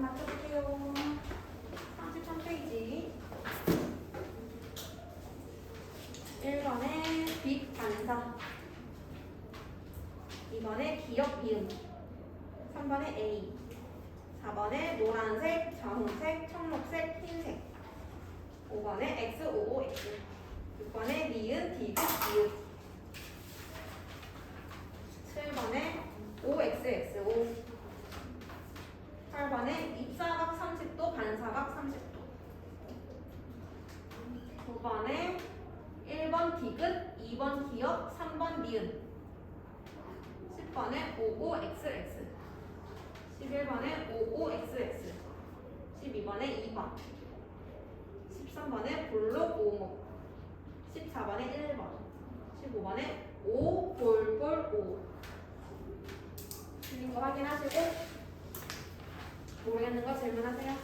맞춰볼게요. 33페이지. 1번에 빛 반사, 2번에 기역 미음, 3번에 A, 4번에 노란색, 자홍색, 청록색, 흰색, 5번에 X, O, O, X, 6번에 니은, 디귿, 디귿, 7번에 O, X, X, O, 8번에 입사각 30도, 반사각 30도, 9번에 1번 디귿, 2번 기역, 3번 니은, 10번에 55XX, 11번에 55XX, 12번에 2번, 13번에 볼록 5목, 14번에 1번, 15번에 5 볼볼 5. 틀린 거 확인하시고 모르겠는 거 질문하세요.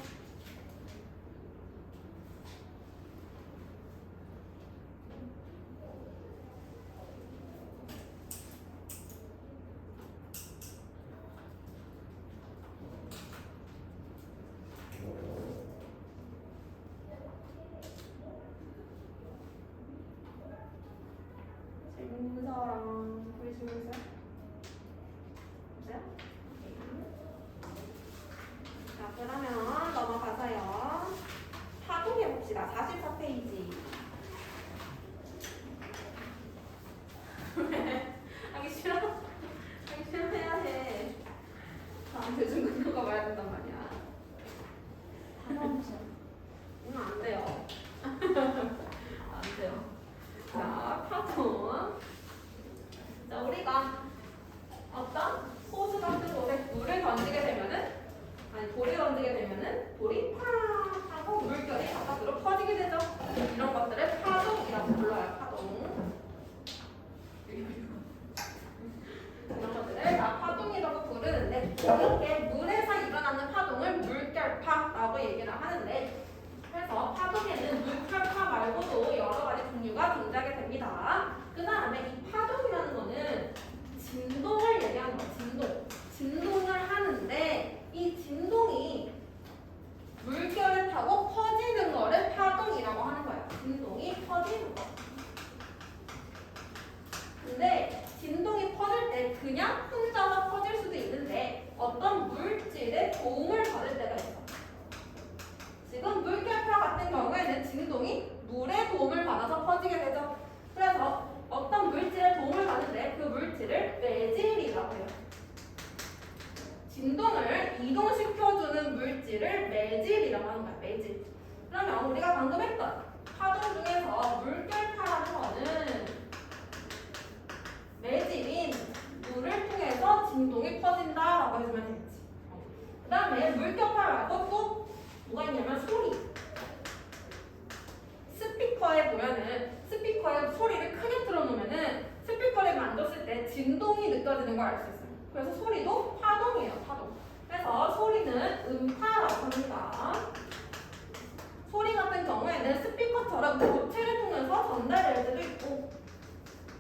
질문서랑 우리 질문 있어요? 없어요? 자, 그러면 넘어가서요. 파동해봅시다. 44페이지. 하기 싫어? 하기 싫어해야 해. 다음 대중교과 봐야 된단 말이야. 응, 안 돼요. 안 돼요. 자, 파동. 자, 우리가 어떤 호수 같은 곳에 물을 던지게 되면은, 아니 돌을 던지게 되면은 돌이 팍 하고 물결이 바깥으로 퍼지게 되죠. 이런 것들을 파동이라고 불러요. 파동. 이런 것들을 다 파동이라고 부르는데, 이렇게 물에서 일어나는 파동을 물결파라고 얘기를 하는데, 그래서 파동에는 물결파 말고도 여러 가지 종류가 존재하게 됩니다. 그 다음에 이 파동이라는 거는 진동을 얘기하는 거예요. 진동을 하는데, 이 진동이 물결을 타고 퍼지는 거를 파동이라고 하는 거예요. 진동이 퍼지는 거. 근데 진동이 퍼질 때 그냥 혼자서 퍼질 수도 있는데 어떤 물질의 도움을 받을 때가 있어. 지금 물결파 같은 경우에는 진동이 물의 도움을 받아서 퍼지게 되죠. 그래서 어떤 물질의 도움을 받는데 그 물질을 매질이라고 해요. 진동을 이동시켜주는 물질을 매질이라고 하는 거야. 매질. 그러면 우리가 방금 했던 파동 중에서 물결파라는 거는 매질인 물을 통해서 진동이 퍼진다라고 해주면 되겠지. 그 다음에 물결파 말고 또 뭐가 있냐면 소리. 스피커에 보면은 스피커에 소리를 크게 틀어놓으면은 스피커를 만졌을 때 진동이 느껴지는 걸 알 수 있어요. 그래서 소리도 파동이에요. 파동. 그래서 소리는 음파라고 합니다. 소리 같은 경우에는 스피커처럼 고체를 통해서 전달될 때도 있고,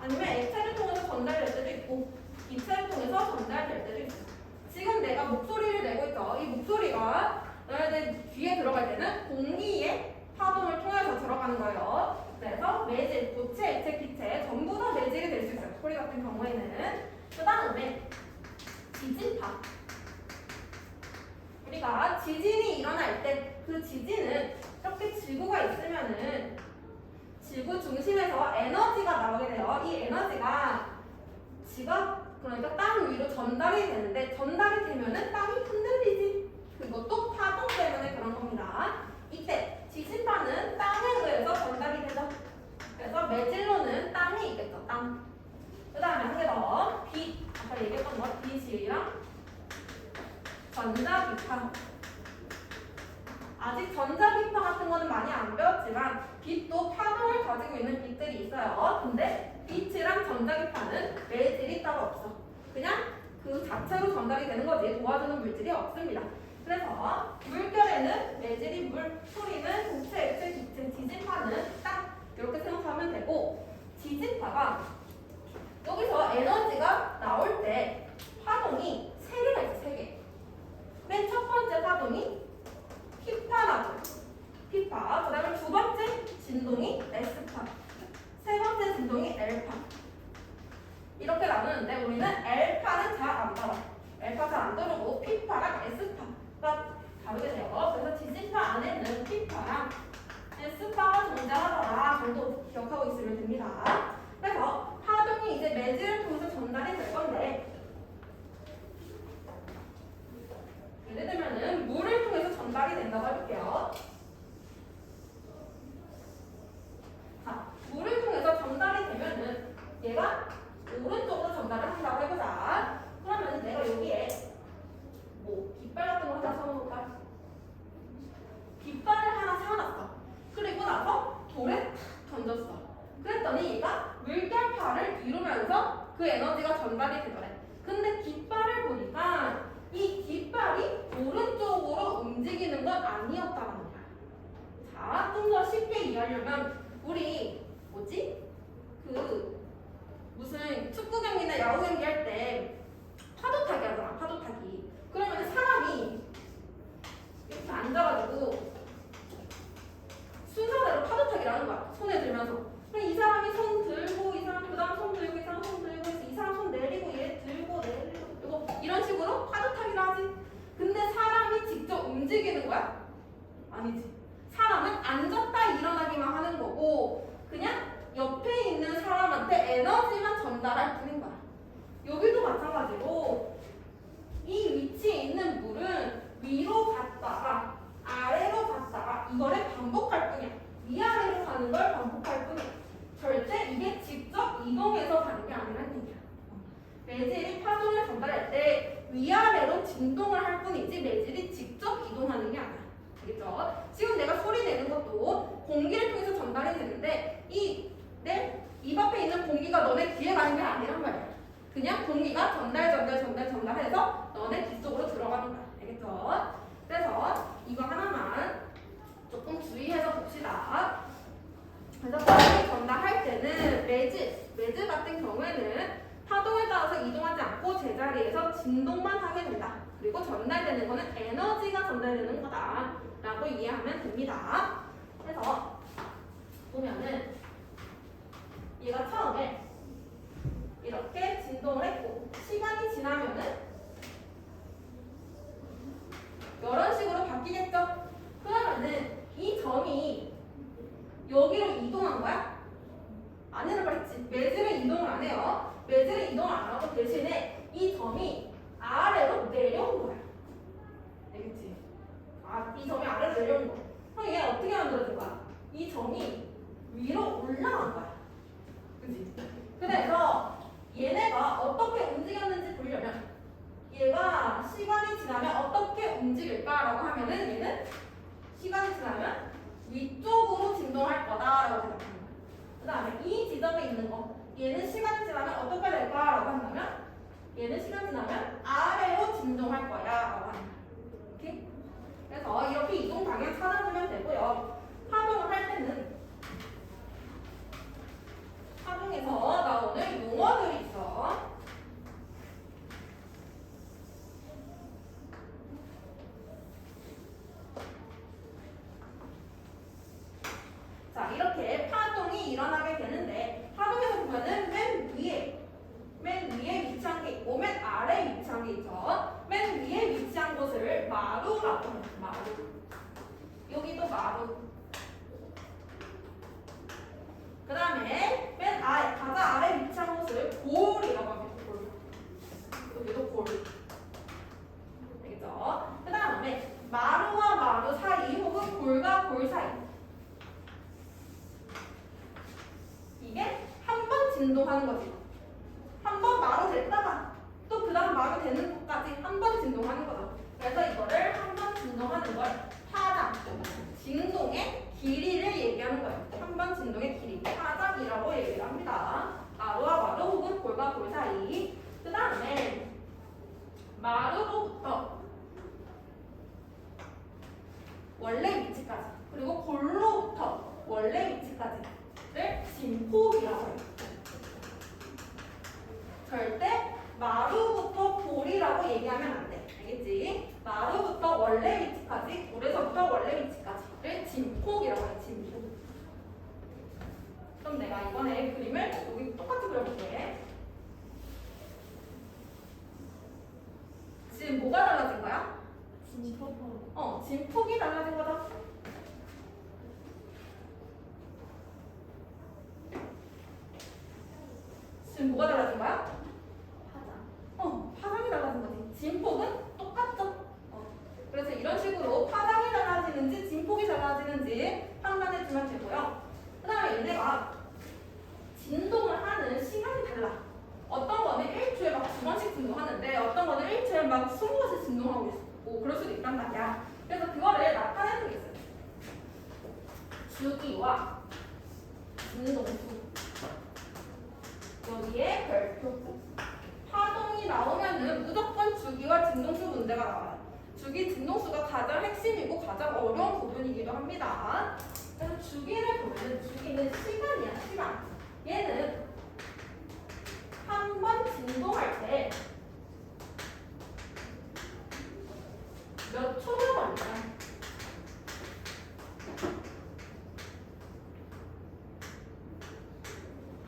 아니면 액체를 통해서 전달될 때도 있고, 기체를 통해서 전달될 때도 있어요. 지금 내가 목소리를 내고 있죠. 이 목소리가 너희들 귀에 들어갈 때는 공기의 파동을 통해서 들어가는 거예요. 그래서 매질, 고체, 액체, 기체 전부 다 매질이 될 수 있어요. 소리 같은 경우에는. 그 다음에 지진파. 우리가 지진이 일어날 때 그 지진은 이렇게 지구가 있으면은 지구 중심에서 에너지가 나오게 돼요. 이 에너지가 그러니까 땅 위로 전달이 되는데, 전달이 되면은 땅이 흔들리지. 그것도 파동 때문에 그런 겁니다. 이때 지진파는 땅에 의해서 전달이 되죠. 그래서 매질로는 땅이 있겠죠. 땅. 그 다음에 한 개 더. 빛. 아까 얘기했던 거 빛이랑 전자기파. 아직 전자기파 같은 거는 많이 안 배웠지만 빛도 파동을 가지고 있는 빛들이 있어요. 근데 빛이랑 전자기파는 매질이 따로 없어. 그냥 그 자체로 전달이 되는 거지 도와주는 물질이 없습니다. 그래서 물결에는 매질이 물, 소리는 고체, 액체, 기체, 지진파는 딱 이렇게 생각하면 되고, 지진파가 여기서 에너지가 나올 때 파동이 3개가 있어. 3개. 맨 첫 번째 파동이 보시면 됩니다. 그래서 파동이 이제 매질을 통해서 전달이 될 건데 예를 들면은 물을 통해서 전달이 된다고 해볼게요. 자, 물을 통해서 전달이 되면은 얘가 오른쪽으로 전달을 한다고 해보자. 그러면 내가 여기에 뭐 깃발 같은 거 하나 세워놓을까? 깃발을 하나 세워놨어. 그리고 나서 돌에 탁 던졌어. 그랬더니 얘가 물결파를 이루면서 그 에너지가 전달이 되더래. 근데 깃발을 보니까 이 깃발이 오른쪽으로 움직이는 건 아니었다는 거야. 자, 좀 더 쉽게 이해하려면 우리 뭐지? 그 무슨 축구 경기나 야구 경기 할 때 파도 타기 하잖아. 파도 타기. 그러면 사람이 이렇게 앉아가지고 순서대로 파도 타기를 하는 거야. 손에 들면서. 그럼 이 사람이 손 들고 이 사람 그다음 손 들고 이 사람 손 들고 이 사람 손 내리고 얘 들고 내리고 이거 이런 식으로 파도 타기를 하지. 근데 사람이 직접 움직이는 거야? 아니지. 사람은 앉았다 일어나기만 하는 거고 그냥 옆에 있는 사람한테 에너지만 전달할 뿐인 거야. 여기도 마찬가지로 이 위치에 있는 물은 위로 갔다가 아래로 갔다가 이거를 반복할 뿐이야. 위아래로 가는 걸 반복할 뿐이야. 절대 이게 직접 이동해서 가는 게 아니란 얘기야. 매질이 파동을 전달할 때 위아래로 진동을 할 뿐이지 매질이 직접 이동하는 게 아니야. 알겠죠? 지금 내가 소리 내는 것도 공기를 통해서 전달이 되는데 내 입 앞에 있는 공기가 너네 귀에 가는 게 아니란 말이야. 그냥 공기가 전달해서 너네 귀 속으로 들어가는 거야. 알겠죠? 그래서 이거 하나만 조금 주의해서 봅시다. 그래서 파동을 전달할 때는 매질 같은 경우에는 파동에 따라서 이동하지 않고 제자리에서 진동만 하게 된다. 그리고 전달되는 거는 에너지가 전달되는 거다 라고 이해하면 됩니다. 그래서 보면은 얘가 처음에 이렇게 진동을 했고 시간이 지나면은 이런 식으로 바뀌겠죠? 그러면은 이 점이 여기로 이동한 거야? 아니라고 했지. 매질은 이동을 안 해요. 매질은 이동을 안 하고 대신에 이 점이 아래로 내려온 거야. 알겠지? 이 점이 아래로 내려온 거야. 그럼 얘 어떻게 만들어진 거야? 이 점이 위로 올라간 거야. 그치? 그래서 얘네가 어떻게 움직였는지 보려면 얘가 시간이 지나면 어떻게 움직일까라고 하면은 얘는 시간이 지나면 위쪽으로 진동할 거다라고 생각하는 거야. 그 다음에 이 지점에 있는 거 얘는 시간이 지나면 어떻게 될까라고 한다면 얘는 시간 지나면 아래로 진동할 거야라고 하는 거야. 오케이? 그래서 이렇게 이동 방향 찾아주면 되고요. 파동을 할 때는 파동에서 나오는 용어들이 있어. 자, 이렇게 파동이 일어나게 되는데 파동에서 보면은 맨 위에 위치한 게 있고 맨 아래에 위치한 게 있죠. 맨 위에 위치한 곳을 마루라고 해요. 마루. 여기도 마루. 그 다음에 맨 가장 아래 위치한 곳을 골이라고 합니다. 골. 여기도 골. 알겠죠? 그 다음에 마루와 마루 사이 혹은 골과 골 사이. 이게 한 번 진동하는 거지. 한 번 마루 됐다가 또 그 다음 마루 되는 곳까지 한 번 진동하는 거죠. 그래서 이거를 한 번 진동하는 걸 파장, 진동의 길이를 얘기하는 거예요. 한 번 진동의 길이, 파장이라고 얘기를 합니다. 마루와 마루 혹은 골과 골 사이. 그 다음에 마루로부터 원래 위치까지, 그리고 골로부터 원래 위치까지를 진폭이라고 해요. 절대 마루부터 골이라고 얘기하면 안 돼. 알겠지? 마루부터 원래 위치까지, 골에서부터 원래 위치까지를 진폭이라고 해요. 진폭. 그럼 내가 이번에 그림을 여기 똑같이 그려볼게. 지금 뭐가 달라진 거야? 진폭. 진폭이 달라진 거죠. 진동하는데 어떤 거는 일체에 막 20곳이 진동하고 있고 그럴 수도 있단 말이야. 그래서 그거를 나타내는 게 있어요. 주기와 진동수. 여기에 별표. 파동이 나오면은 무조건 주기와 진동수 문제가 나와요. 주기, 진동수가 가장 핵심이고 가장 어려운 부분이기도 합니다. 그래서 주기를 보면은 주기는 시간이야, 시간. 얘는 한 번 진동할 때 몇 초가 걸릴까요?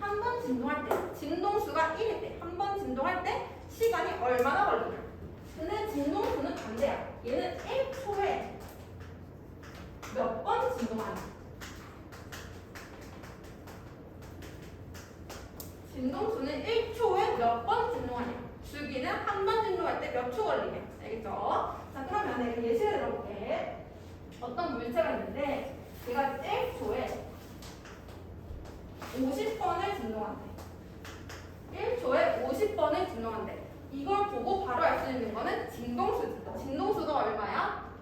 한 번 진동할 때, 진동수가 1일 때, 한 번 진동할 때 시간이 얼마나 걸리냐? 근데 진동수는 반대야. 얘는 1초에 몇 번 진동하냐? 진동수는 1초에 몇 번 진동하냐? 주기는 한 번 진동할 때 몇 초 걸리냐? 알겠죠? 자, 그러면 내가 예시를 들어볼게. 어떤 물체가 있는데 얘가 1초에 50번을 진동한대. 1초에 50번을 진동한대. 이걸 보고 바로 알 수 있는 거는 진동수지. 진동수가 얼마야?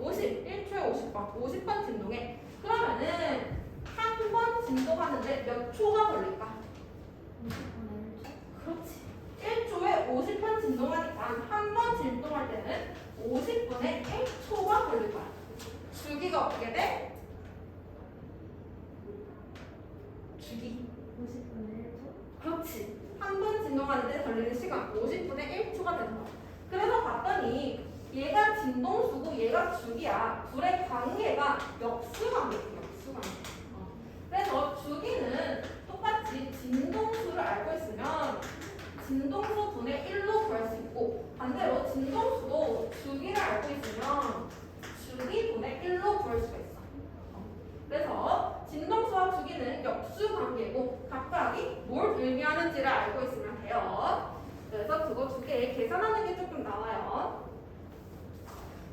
50. 1초에 50번. 50번 진동해. 그러면은 한 번 진동하는데 몇 초가 걸릴까? 50분의 1초? 그렇지. 1초에 50번 진동하니까 한 번 진동할 때는 50분의 1초가 걸릴 거야. 주기가 어떻게 돼? 주기. 50분의 1초? 그렇지. 한 번 진동하는데 걸리는 시간 50분의 1초가 되는 거야. 그래서 봤더니 얘가 진동수고 얘가 주기야. 둘의 관계가 역수관계야. 역수관계. 그래서 주기는 똑같이 진동수를 알고 있으면 진동수 분의 1로 구할 수 있고 반대로 진동수도 주기를 알고 있으면 주기 분의 1로 구할 수가 있어. 그래서 진동수와 주기는 역수관계고 각각이 뭘 의미하는지를 알고 있으면 돼요. 그래서 그거 두 개 계산하는 게 조금 나와요.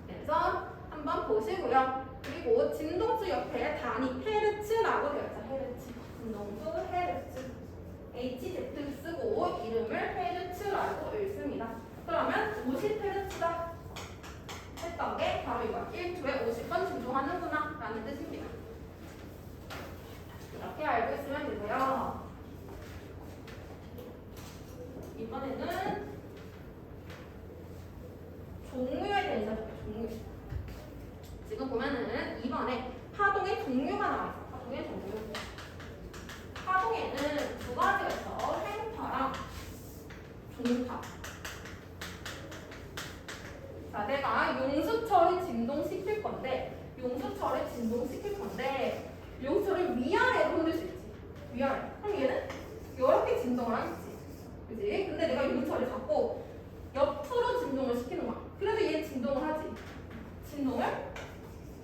그래서 한번 보시고요. 그리고 진동수 옆에 단위 헤르츠라고 되어 있죠. 헤르츠. 진동수 헤르츠. HZ 쓰고 이름을 헤르츠라고 읽습니다. 그러면 50헤르츠다 했던 게 바로 이거. 1초에 50번 진동하는구나 라는 뜻입니다. 이렇게 알고 있으면 되고요. 이번에는 종류에 대해서 종류. 지금 보면은 2번에 파동의 종류가 나와 있어. 파동의 종류. 파동에는 두 가지가 있어. 행파랑 종파. 자, 내가 용수철을 진동시킬 건데, 용수철을 위아래로 흔들 수 있지. 위아래. 그럼 얘는 이렇게 진동을 하겠지. 그지? 근데 내가 용수철을 잡고 옆으로 진동을 시키는 거야. 그래도 얘 진동을 하지. 진동을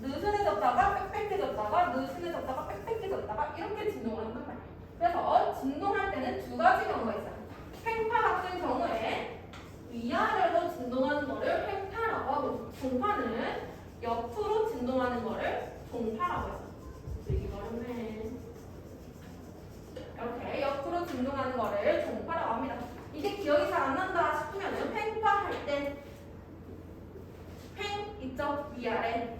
느슨해졌다가 빽빽해졌다가 느슨해졌다가 빽빽해졌다가 이렇게 진동을 한단 말이야. 그래서 진동할 때는 두 가지 경우가 있어요. 횡파 같은 경우에 위아래로 진동하는 거를 횡파라고 하고 종파는 옆으로 진동하는 거를 종파라고 했어. 이거는 이렇게 옆으로 진동하는 거를 종파라고 합니다. 이게 기억이 잘 안 난다 싶으면 횡파 할 때 횡 있죠? 위아래.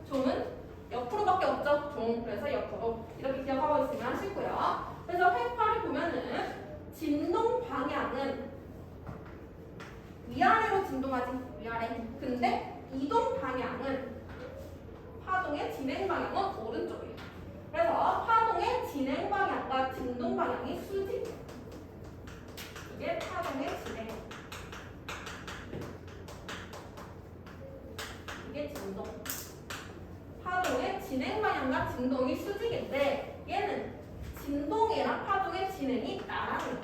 종은 옆으로밖에 없죠? 그래서 옆으로 이렇게 기억하고 있으면 하시고요. 그래서 횡파를 보면은 진동 방향은 위아래로 진동하지. 위아래. 근데 이동 방향은 파동의 진행 방향은 오른쪽이에요. 그래서 파동의 진행 방향과 진동 방향이 수직. 이게 파동의 진행. 이게 진동. 파동의 진행 방향과 진동이 수직인데 얘는 진동이랑 파동의 진행이 나란히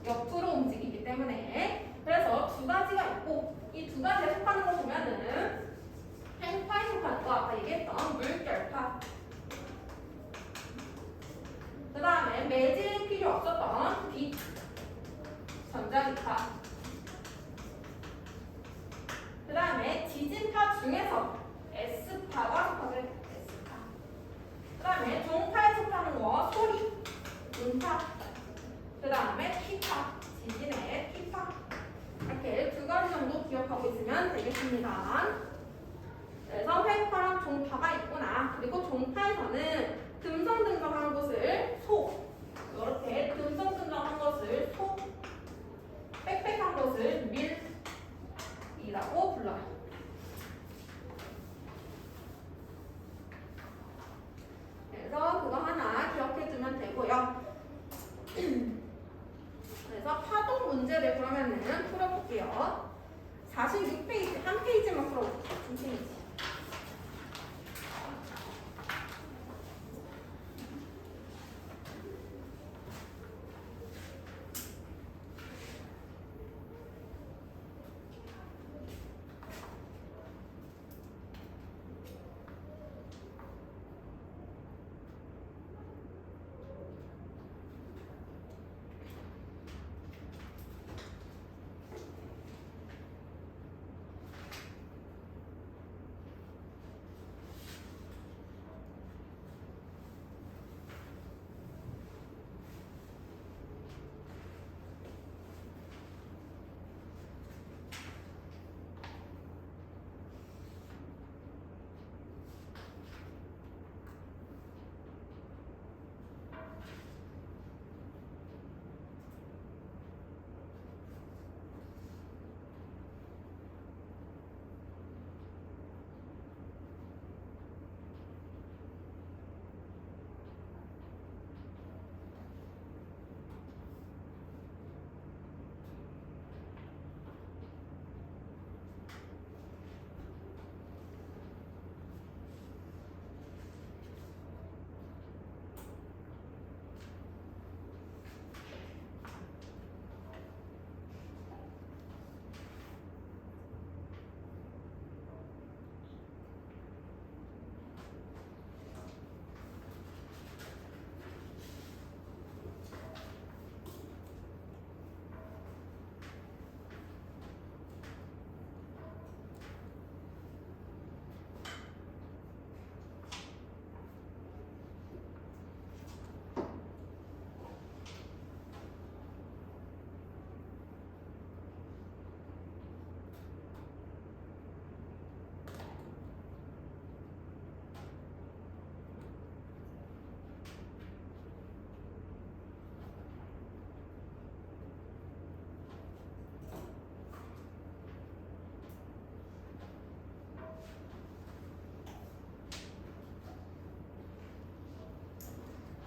옆으로 움직이기 때문에 그래서 두 가지가 있고 이 두 가지에 속하는 거 보면은 횡파에 속하는 거 아까 얘기했던 물결파 그 다음에 매질 필요 없었던 빛 전자기파 그 다음에 지진파 중에서 S파가 속하게 S파 그 다음에 종파에 속하는 거 소리 음파 그 다음에 P파 있습니다. 그래서 회파랑 종파가 있구나. 그리고 종파에서는 듬성듬성한 것을 소, 이렇게 듬성듬성한 것을 소, 빽빽한 것을 밀이라고 불러요. 그래서 그거 하나 기억해주면 되고요. 그래서 파동 문제를 그러면은 풀어볼게요. 46페이지, 한 페이지만 풀어볼게요. 한 페이지.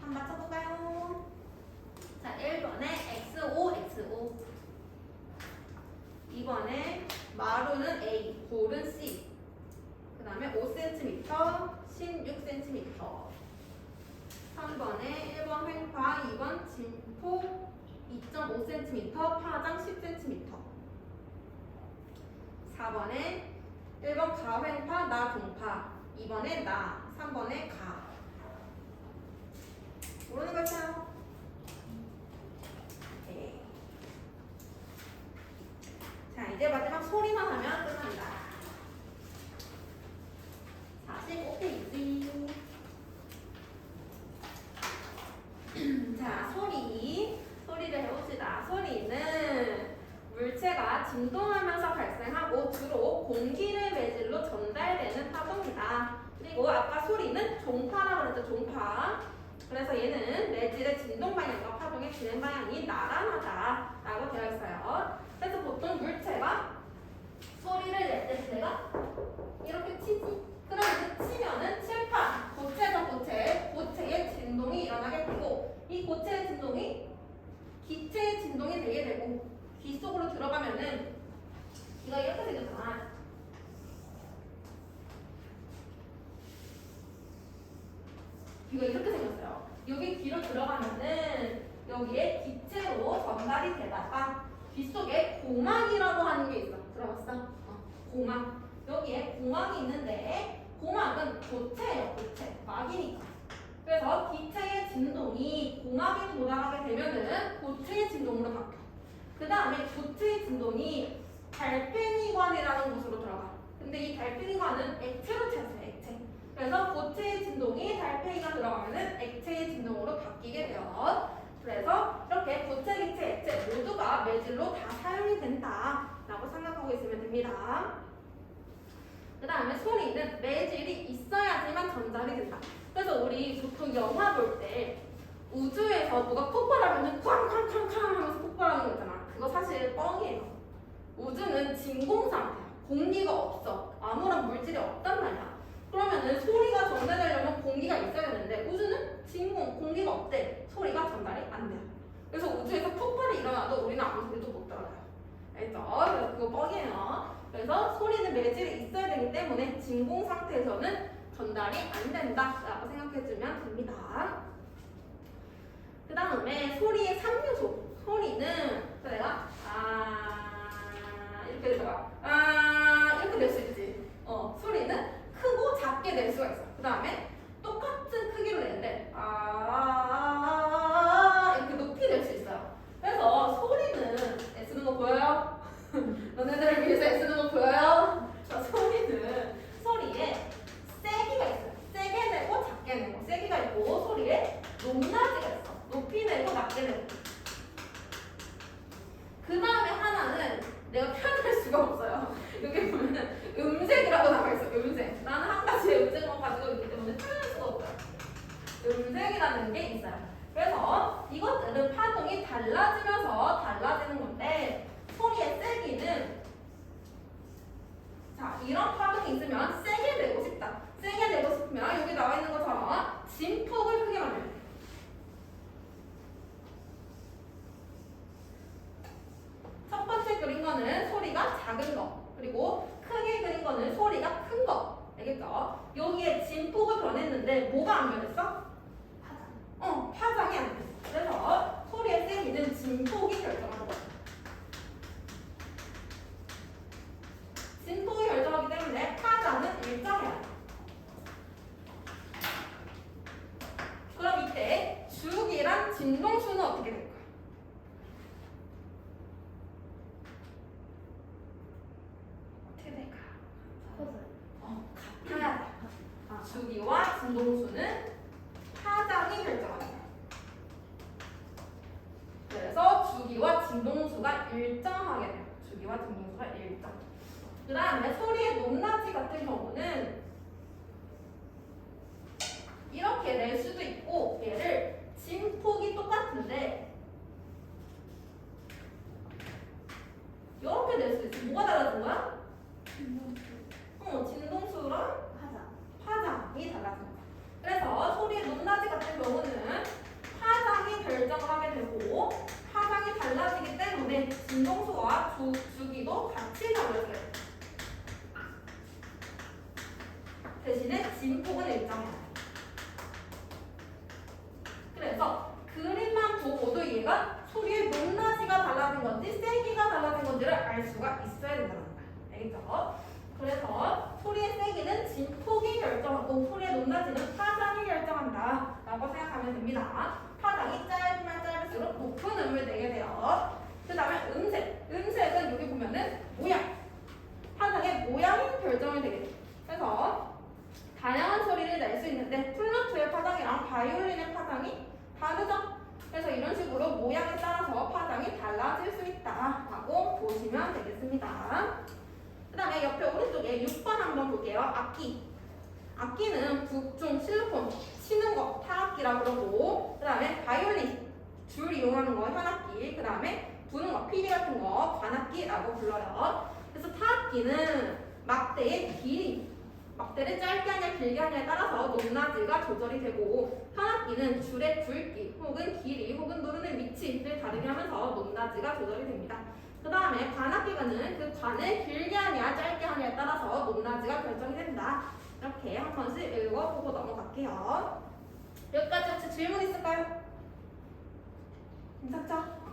한번 맞춰볼까요? 자, 1번에 X5, X5. 2번에 마루는 A, 볼은 C. 그 다음에 5cm, 신 6cm. 3번에 1번 횡파, 2번 진포 2.5cm, 파장 10cm. 4번에 1번 가횡파, 나 종파. 2번에 나, 3번에 가. 모르는 거 있어요? 네. 자, 이제 마지막 소리만 하면 끝납니다. 45페이지. 자, 소리를 해봅시다. 소리는 물체가 진동하면서 발생하고 주로 공기를 매질로 전달되는 파동이다. 그리고 아까 소리는 종파라고 그랬죠, 종파. 그래서 얘는 매질의 진동 방향과 파동의 진행 방향이 나란하다라고 되어 있어요. 그래서 보통 물체가 소리를 낼 때 제가 이렇게 치지. 그러면 치면은 칠판, 고체죠, 고체. 고체의 진동이 일어나게 되고, 이 고체의 진동이 기체의 진동이 되게 되고, 귀 속으로 들어가면은 귀가 이렇게 생겼잖아. 귀가 이렇게 생겼어요. 여기 귀로 들어가면은 여기에 기체로 전달이 되다가 귀 속에 고막이라고 하는 게 있어. 들어봤어? 고막. 여기에 고막이 있는데 고막은 고체예요. 고체. 막이니까. 그래서 기체의 진동이 고막에 도달하게 되면은 고체의 진동으로 바뀌어. 그 다음에 고체의 진동이 달팽이관이라는 곳으로 들어가. 근데 이 달팽이관은 액체로 채워져요. 액체. 그래서 고체의 진동이 달팽이가 들어가면은 액체의 진동으로 바뀌게 돼요. 그래서 이렇게 고체, 기체, 액체 모두가 매질로 다 사용이 된다라고 생각하고 있으면 됩니다. 그 다음에 소리는 매질이 있어야지만 전달이 된다. 그래서 우리 보통 영화 볼 때 우주에서 누가 폭발하면 쾅쾅쾅쾅 하면서 폭발하는 거 있잖아. 그거 사실 뻥이에요. 우주는 진공 상태야. 공기가 없어. 아무런 물질이 없단 말이야. 그러면은 소리가 전달되려면 공기가 있어야 되는데 우주는 진공, 공기가 없대. 소리가 전달이 안 돼요. 그래서 우주에서 폭발이 일어나도 우리는 아무 소리도 못 들어요. 알죠? 그래서 그거 뻥이에요. 그래서 소리는 매질이 있어야 되기 때문에 진공 상태에서는 전달이 안 된다라고 생각해주면 됩니다. 그 다음에 소리의 3요소. 소리는 내가 이렇게 되다가 이렇게 낼 수 있지. 소리는 크고 작게 낼 수가 있어. 그 다음에 똑같은 크기로 내는데 이렇게 높이 낼 수 있어요. 그래서 소리는 애쓰는 거 보여요? 너네들을 위해서 애쓰는 거 보여요? 자, 소리는 소리에 세기가 있어요. 세게 내고 작게 내고 세기가 있고 소리에 높낮이가 있어. 높이 내고 낮게 내고. 그 다음에 하나는 내가 표현할 수가 없어요. 여기 보면은 음색이라고 나와 있어. 음색. 나는 한 가지의 음색만 가지고 있기 때문에 표현할 수가 없어요. 음색이라는 게 있어요. 그래서 이것들은 파동이 달라지면서 달라지는 건데 소리의 세기는 자 이런 파동이 있으면 세게 내고 싶다. 세게 내고 싶으면 여기 나와 있는 것처럼 진폭을 크게 만들어요. 첫 번째 그린 거는 소리가 작은 거, 그리고 크게 그린 거는 소리가 큰 거. 알겠죠? 여기에 진폭을 변했는데 뭐가 안 변했어? 파장이 안 됐어. 그래서 소리의 세기는 진폭이 결정하는 거야. 진폭이 결정하기 때문에 파장은 일정해야 돼. 그럼 이때 주기랑 진동수는 어떻게 될까? 같아야 돼. 주기와 진동수는 파장이 결정한다. 그래서 주기와 진동수가 일정하게 돼요. 주기와 진동수가 일정. 그 다음에 소리의 높낮이 같은 경우는 이렇게 낼 수도 있고 얘를 진폭이 똑같은데 이렇게 낼 수도 있어. 뭐가 달라진 거야? 진동수랑 파장이 달라진 거야. 그래서 소리의 높낮이 같은 경우는 파장이 결정을 하게 되고 파장이 달라지기 때문에 진동수와 주기도 같이 달라져요. 대신에 진폭은 일정해요. 그래서 그림만 보고도 얘가 소리의 높낮이가 달라진 건지 세기가 달라진 건지를 알 수가 있어야 된다는 거야. 알겠죠? 그래서 소리의 세기는 진폭이 결정하고 소리의 높낮이는 파장이 결정한다 라고 생각하면 됩니다. 파장이 짧으면 짧을수록 높은 음을 내게 돼요. 그 다음에 음색. 음색은 여기 보면은 모양. 파장의 모양이 결정이 되게 돼요. 그래서 다양한 소리를 낼 수 있는데 플루트의 파장이랑 바이올린의 파장이 다르죠? 그래서 이런 식으로 모양에 따라서 파장이 달라질 수 있다라고 보시면 되겠습니다. 그 다음에 옆에 오른쪽에 6번 한번 볼게요. 악기. 악기는 북중 실로폰 치는 거 타악기라 그러고 그 다음에 바이올린 줄 이용하는 거 현악기 그 다음에 부는 거 피리 같은 거 관악기라고 불러요. 그래서 타악기는 막대의 길이 막대를 짧게 하냐 길게 하냐에 따라서 높낮이가 조절이 되고 현악기는 줄의 굵기 혹은 길이 혹은 누르는 위치를 다르게 하면서 높낮이가 조절이 됩니다. 그 다음에 관악기는 그 관을 길게 하냐 짧게 하냐에 따라서 높낮이가 결정이 된다. 이렇게 한 번씩 읽어보고 넘어갈게요. 여기까지 혹시 질문 있을까요? 괜찮죠?